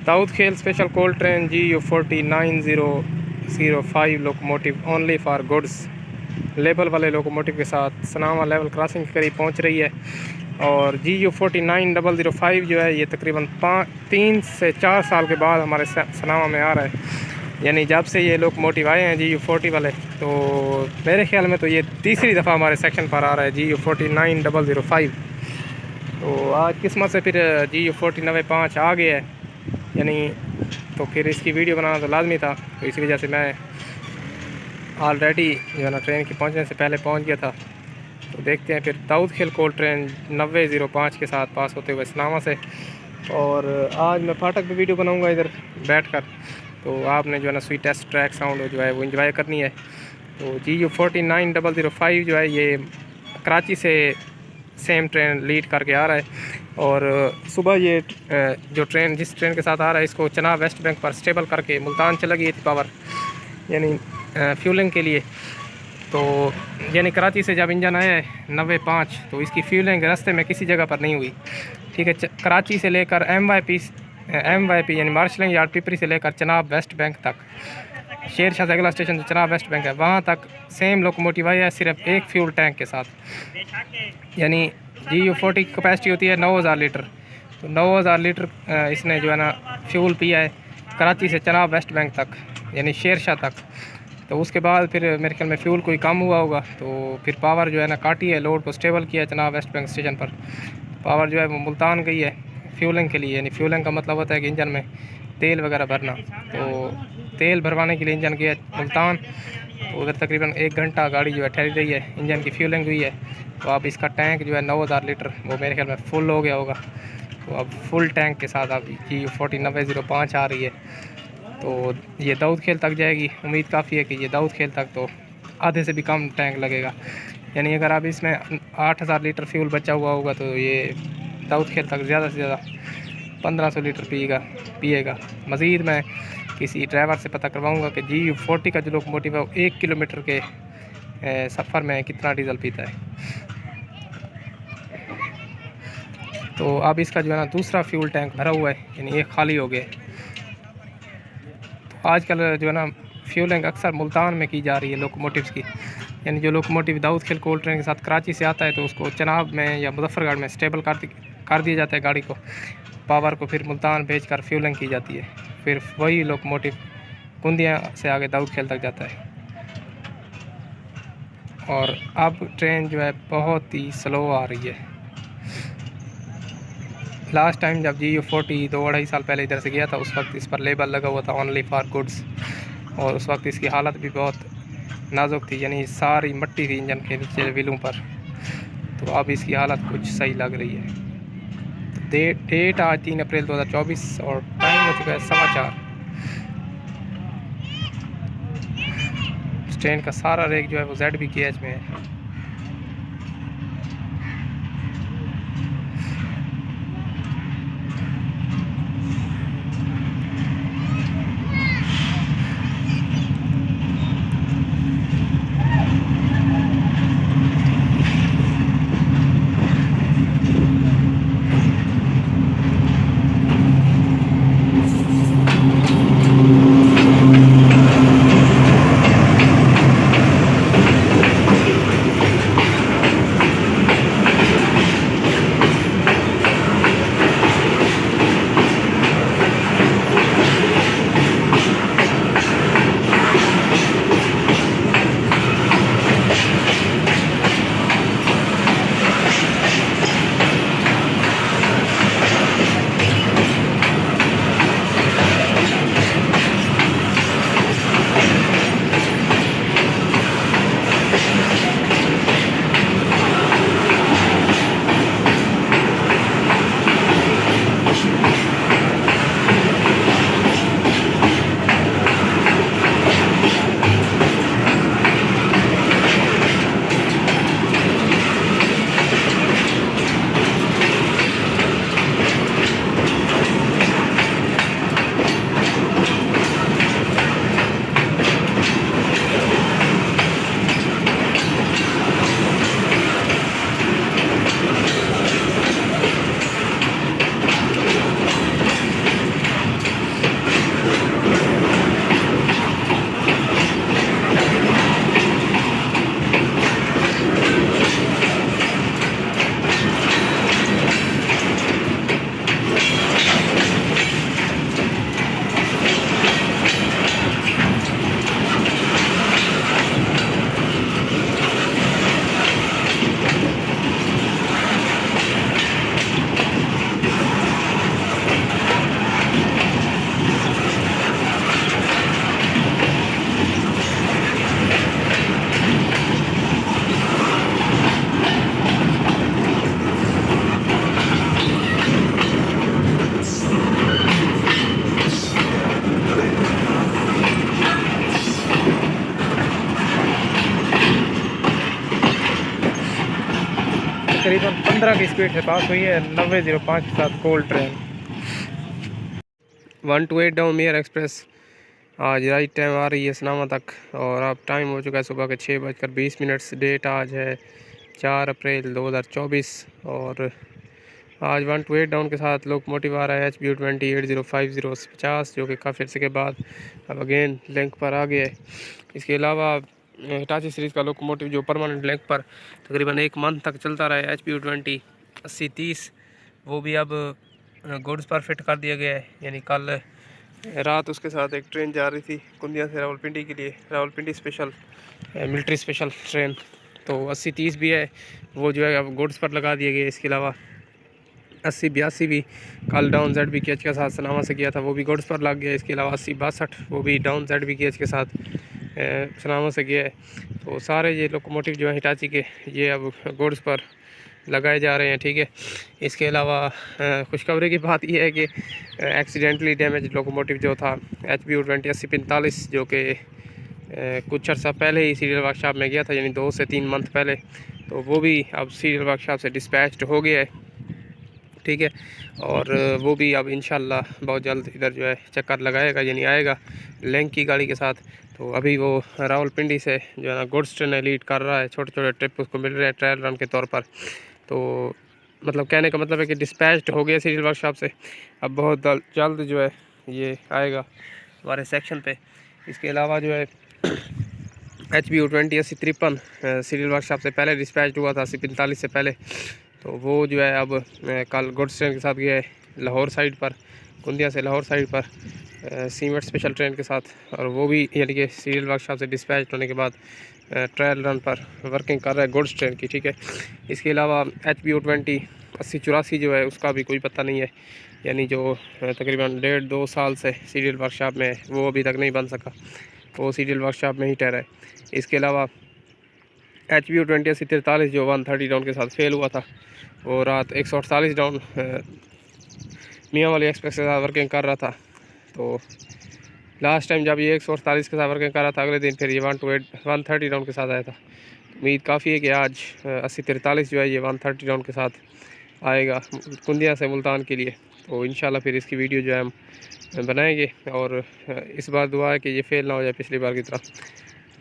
दाऊद खेल special cold train GU4905 locomotive only for goods label वाले locomotive के साथ सनामा लेवल क्रॉसिंग के करीब पहुंच रही है। और GU49005 जो है ये तकरीबन 3 से 4 साल के बाद हमारे सनामा में आ रहा है। यानी जब से ये लोकोमोटिव आए हैं GU40 वाले, तो मेरे ख्याल में तो ये तीसरी दफ़ा हमारे सेक्शन पर आ रहा है GU49005। तो आज किस्मत से फिर GU4095 आ गया है, यानी तो फिर इसकी वीडियो बनाना तो लाजमी था। तो इसी वजह से मैं ऑलरेडी जो है ना ट्रेन की पहुंचने से पहले पहुंच गया था। तो देखते हैं फिर दाऊद खेल कोल्ड ट्रेन 9005 के साथ पास होते हुए सनामा से। और आज मैं फाटक पे वीडियो बनाऊंगा इधर बैठकर, तो आपने जो है ना स्वीटेस्ट ट्रैक साउंड जो है वो इंजॉय करनी है। तो GU49005 जो है ये कराची से सेम ट्रेन लीड करके आ रहा है। और सुबह ये जो ट्रेन जिस ट्रेन के साथ आ रहा है इसको चनाब वेस्ट बैंक पर स्टेबल करके मुल्तान चला गई थी पावर, यानी फ्यूलिंग के लिए। तो यानी कराची से जब इंजन आया है 95, तो इसकी फ्यूलिंग रास्ते में किसी जगह पर नहीं हुई। ठीक है, कराची से लेकर MYP यानी मार्शलिंग यार्ड पिपरी से लेकर चनाब वेस्ट बैंक तक, शेर शाह से अगला स्टेशन जो चनाब वेस्ट बैंक है वहाँ तक सेम लोकोमोटिव आई है, सिर्फ एक फ्यूल टैंक के साथ। यानी GU40 की कैपेसिटी होती है 9000 लीटर, तो 9000 लीटर इसने जो है ना फ्यूल पिया है कराची से चनाब वेस्ट बैंक तक, यानी शेर शाह तक। तो उसके बाद फिर मेरे ख्याल में फ्यूल कोई कम हुआ होगा, तो फिर पावर जो है ना काटी है, लोड को स्टेबल किया है चनाब वेस्ट बैंक स्टेशन पर। पावर जो है वो मुल्तान गई है फ्यूलिंग के लिए। यानी फ्यूलिंग का मतलब होता है कि इंजन में तेल वगैरह भरना, तो तेल भरवाने के लिए इंजन गया मुल्तान। तो उधर तकरीबन 1 घंटा गाड़ी जो है ठहरी रही है, इंजन की फ्यूलिंग हुई है। तो अब इसका टैंक जो है 9000 लीटर वो मेरे ख्याल में फुल हो गया होगा। तो अब फुल टैंक के साथ अब GU409005 आ रही है। तो ये दाऊद खेल तक जाएगी। उम्मीद काफ़ी है कि ये दाऊद खेल तक तो आधे से भी कम टैंक लगेगा। यानी अगर अब इसमें 8000 लीटर फ्यूल बचा हुआ होगा तो ये दाऊद खेल तक ज़्यादा से ज़्यादा 1500 लीटर पिएगा। मज़ीद मैं किसी ड्राइवर से पता करवाऊंगा कि GU40 का जो लोकोमोटिव है वो 1 किलोमीटर के सफ़र में कितना डीजल पीता है। तो अब इसका जो है ना दूसरा फ्यूल टैंक भरा हुआ है, यानी एक खाली हो गया। तो आजकल जो है ना फ्यूलिंग अक्सर मुल्तान में की जा रही है लोकोमोटिव्स की। यानी जो लोकोमोटिव दाऊद खेल कोल्ड ट्रेन के साथ कराची से आता है तो उसको चनाब में या मुजफ्फरगढ़ में स्टेबल कर दिया जाता है गाड़ी को, पावर को फिर मुल्तान भेजकर फ्यूलिंग की जाती है। फिर वही लोकोमोटिव कुंदिया से आगे दाऊद खेल तक जाता है। और अब ट्रेन जो है बहुत ही स्लो आ रही है। लास्ट टाइम जब GU40 2-2.5 साल पहले इधर से गया था, उस वक्त इस पर लेबल लगा हुआ था ओनली फॉर गुड्स, और उस वक्त इसकी हालत भी बहुत नाजुक थी, यानी सारी मट्टी थी इंजन के नीचे व्हीलों पर। तो अब इसकी हालत कुछ सही लग रही है। डेट आज 3 अप्रैल 2024 और टाइम हो चुका है 4:15। ट्रेन का सारा रेक जो है वो ZB गेज में है। 15 की स्पीड से पास हुई है 9005 के साथ cold train. 128 down mayor express आज राइट टाइम आ रही है सनामा तक, और अब टाइम हो चुका है सुबह के 6:20। डेट आज है 4 अप्रैल 2024, और आज 128 डाउन के साथ लोकोमोटिव आ रहा है HBU20 8050 जो कि काफ़ी अर्से के बाद अब अगेन लिंक पर आ गया है। इसके अलावा हिटाची सीरीज़ का लोकोमोटिव जो परमानेंट लिंक पर तकरीबन 1 मंथ तक चलता रहा है HBU20 8030, वो भी अब गुड्स पर फिट कर दिया गया है। यानी कल रात उसके साथ एक ट्रेन जा रही थी कुंदिया से रावलपिंडी के लिए, Rawalpindi special military special train, तो 8030 भी है, वो जो है अब गुड्स पर लगा दिया गया। इसके अलावा 8082 भी कल डाउन ZBKH के साथ सनामा से किया था, वो भी गुड्स पर लग गया। इसके अलावा 8062 वो भी डाउन ZBKH के साथ सनामा से गया है। तो सारे ये लोकोमोटिव जो है हिटाची के, ये अब गुड्स पर लगाए जा रहे हैं, ठीक है। इसके अलावा खुशखबरी की बात यह है कि एक्सीडेंटली डैमेज लोकोमोटिव जो था HBU20 8045 जो कि कुछ अर्सा पहले ही सीरियल वर्कशॉप में गया था, यानी 2 से 3 मंथ पहले, तो वो भी अब सीरियल वर्कशॉप से डिस्पैच्ड हो गया है, ठीक है। और वो भी अब इंशाल्लाह बहुत जल्द इधर जो है चक्कर लगाएगा, यानी आएगा लिंक की गाड़ी के साथ। तो अभी वो रावलपिंडी से जो है ना गुड्स ट्रेन लीड कर रहा है, छोटे छोटे ट्रिप उसको मिल रहे हैं ट्रायल रन के तौर पर। तो मतलब कहने का मतलब है कि डिस्पैच्ड हो गया सीरियल वर्कशॉप से, अब बहुत जल्द जो है ये आएगा हमारे सेक्शन पे। इसके अलावा जो है HBU20 8053 सीरियल वर्कशॉप से पहले डिस्पैच्ड हुआ था 8045 से पहले, तो वो जो है अब कल गुड्स ट्रेन के साथ गया है लाहौर साइड पर, कुंदिया से लाहौर साइड पर सीमेंट स्पेशल ट्रेन के साथ, और वो भी यानी कि सीरियल वर्कशॉप से डिस्पैच होने के बाद ट्रायल रन पर वर्किंग कर रहा है गुड्स ट्रेन की, ठीक है। इसके अलावा HBU20 8084 जो है उसका भी कोई पता नहीं है, यानी जो तकरीबन 1.5-2 साल से सीरियल वर्कशॉप में वो अभी तक नहीं बन सका, वो सीरियल वर्कशॉप में ही ठहरा है। इसके अलावा HBU20 8043 जो 130 डाउन के साथ फेल हुआ था, वो रात 148 डाउन मियाँ वाली एक्सप्रेस के साथ वर्किंग कर रहा था। तो लास्ट टाइम जब ये 148 के साथ वर्किंग कर रहा था, अगले दिन फिर ये 130 डाउन के साथ आया था। उम्मीद काफ़ी है कि आज 8043 जो है ये 130 डाउन के साथ आएगा कुंदिया से मुल्तान के लिए। तो इंशाल्लाह फिर इसकी वीडियो जो है हम बनाएंगे, और इस बार दुआ है कि ये फेल ना हो जाए पिछली बार की तरह।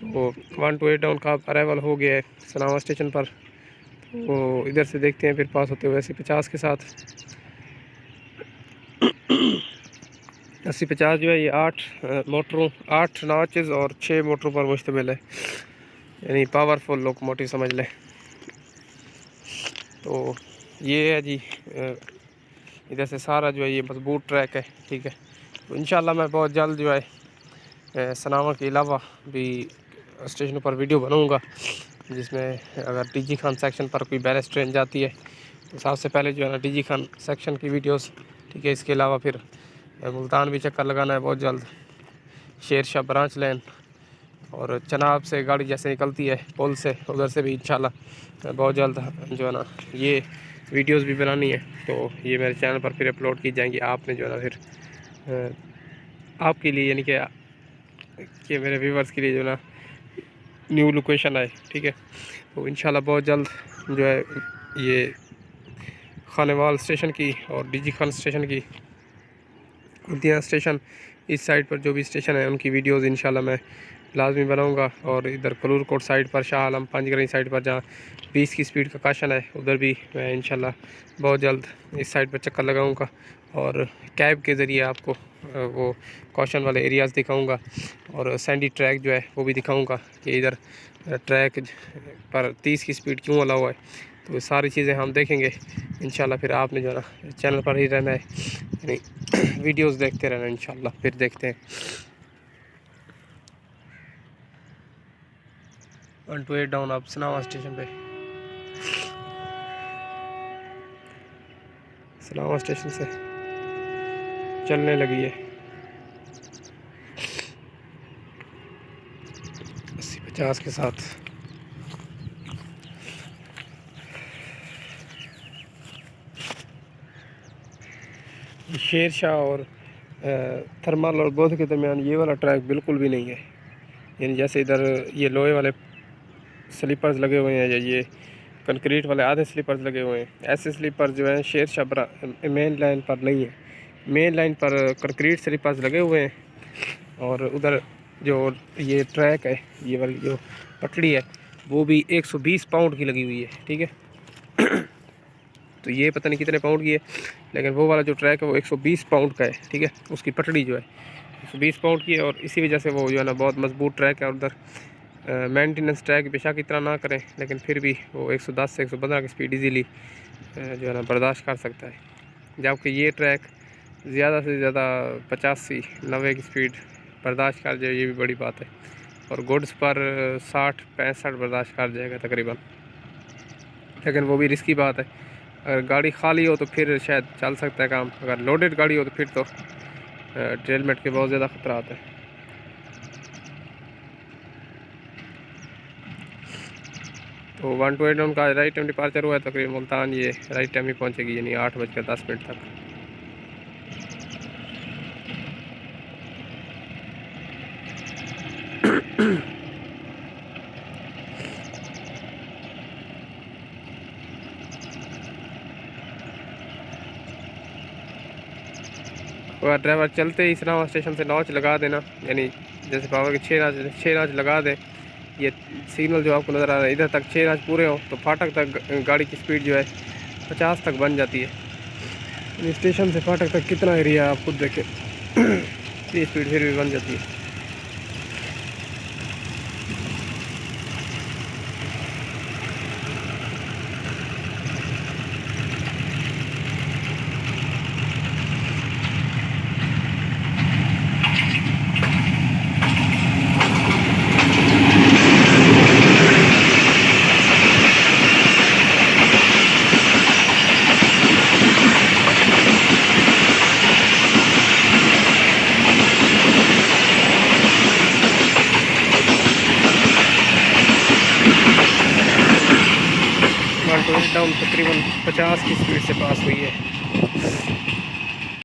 तो 128 डाउन का अराइवल हो गया है सनामा स्टेशन पर, तो इधर से देखते हैं फिर पास होते हुए 8050 के साथ। 8050 जो है ये 8 नॉचेस और 6 मोटरों पर मुश्तमिल है, यानी पावरफुल लोकोमोटिव समझ लें। तो ये है जी इधर से सारा जो है ये मजबूत ट्रैक है, ठीक है। तो इंशाल्लाह मैं बहुत जल्द जो है सनामा के अलावा भी स्टेशनों पर वीडियो बनाऊंगा, जिसमें अगर DG खान सेक्शन पर कोई बैलेंस ट्रेन जाती है तो सबसे पहले जो है ना DG खान सेक्शन की वीडियोस, ठीक है। इसके अलावा फिर मुल्तान भी चक्कर लगाना है बहुत जल्द, शेर शाह ब्रांच लाइन और चनाब से गाड़ी जैसे निकलती है पुल से, उधर से भी इंशाल्लाह बहुत जल्द जो है ना ये वीडियोस भी बनानी है। तो ये मेरे चैनल पर फिर अपलोड की जाएंगी। आपने जो है ना फिर आपके लिए यानी कि मेरे व्यूवर्स के लिए जो है ना न्यू लोकेशन आए, ठीक है। तो इंशाल्लाह बहुत जल्द जो है ये खानेवाल स्टेशन की और DG खान स्टेशन की, कुंदिया स्टेशन इस साइड पर जो भी स्टेशन है उनकी वीडियोस इंशाल्लाह मैं लाजमी बनाऊंगा। और इधर कलूर कोट साइड पर, शाह आलम पंजगनी साइड पर जहाँ 20 की स्पीड का काशन है, उधर भी मैं इंशाल्लाह बहुत जल्द इस साइड पर चक्कर लगाऊंगा, और कैब के ज़रिए आपको वो कॉशन वाले एरियाज़ दिखाऊंगा, और सैंडी ट्रैक जो है वो भी दिखाऊंगा कि इधर ट्रैक पर 30 की स्पीड क्यों अलाउ है। तो सारी चीज़ें हम देखेंगे इंशाल्लाह। फिर आपने जो है ना चैनल पर ही रहना है, यानी वीडियोस देखते रहना इंशाल्लाह। फिर देखते हैं 128 डाउन अब सनामा स्टेशन पे, सनामा स्टेशन से चलने लगी है 8050 के साथ। शेर शाह और थर्मल और बोध के दरमियान ये वाला ट्रैक बिल्कुल भी नहीं है, यानी जैसे इधर ये लोहे वाले स्लीपर्स लगे हुए हैं या ये कंक्रीट वाले आधे स्लीपर्स लगे हुए हैं। ऐसे स्लीपर जो हैं शेर शाह मेन लाइन पर नहीं है, मेन लाइन पर कंक्रीट स्लीपर्स लगे हुए हैं। और उधर जो ये ट्रैक है, ये वाली जो पटड़ी है वो भी 120 पाउंड की लगी हुई है, ठीक है। तो ये पता नहीं कितने पाउंड की है, लेकिन वो वाला जो ट्रैक है वो 120 पाउंड का है, ठीक है। उसकी पटड़ी जो है 120 पाउंड की है, और इसी वजह से वो जो है ना बहुत मजबूत ट्रैक है। और उधर मेंटेनेंस ट्रैक बेशक इतना ना करें, लेकिन फिर भी वो 110 से 115 की स्पीड इजीली जो है ना बर्दाश्त कर सकता है, जबकि ये ट्रैक ज़्यादा से ज़्यादा 85-90 की स्पीड बर्दाश्त कर जाए, ये भी बड़ी बात है। और गुड्स पर 60-65 बर्दाश्त कर जाएगा तकरीबन, लेकिन वो भी रिस्की बात है। अगर गाड़ी खाली हो तो फिर शायद चल सकता है काम, अगर लोडेड गाड़ी हो तो फिर तो ट्रेलमेट के बहुत ज़्यादा खतरा आता है। तो 128 उनका राइट टाइम डिपार्चर हुआ है, तकरीबन मुल्तान ये राइट टाइम ही पहुंचेगी, यानी 8:10 तक। अगर ड्राइवर चलते ही इस्लामाबाद स्टेशन से नॉच लगा देना, यानी जैसे पावर के 6 नॉच लगा दें, ये सिग्नल जो आपको नज़र आ रहा है इधर तक 6 नॉच पूरे हो तो फाटक तक गाड़ी की स्पीड जो है 50 तक बन जाती है। स्टेशन से फाटक तक कितना एरिया आप खुद देखें, ये स्पीड फिर भी बन जाती है। डाउन तकरीबन 50 की स्पीड से पास हुई है।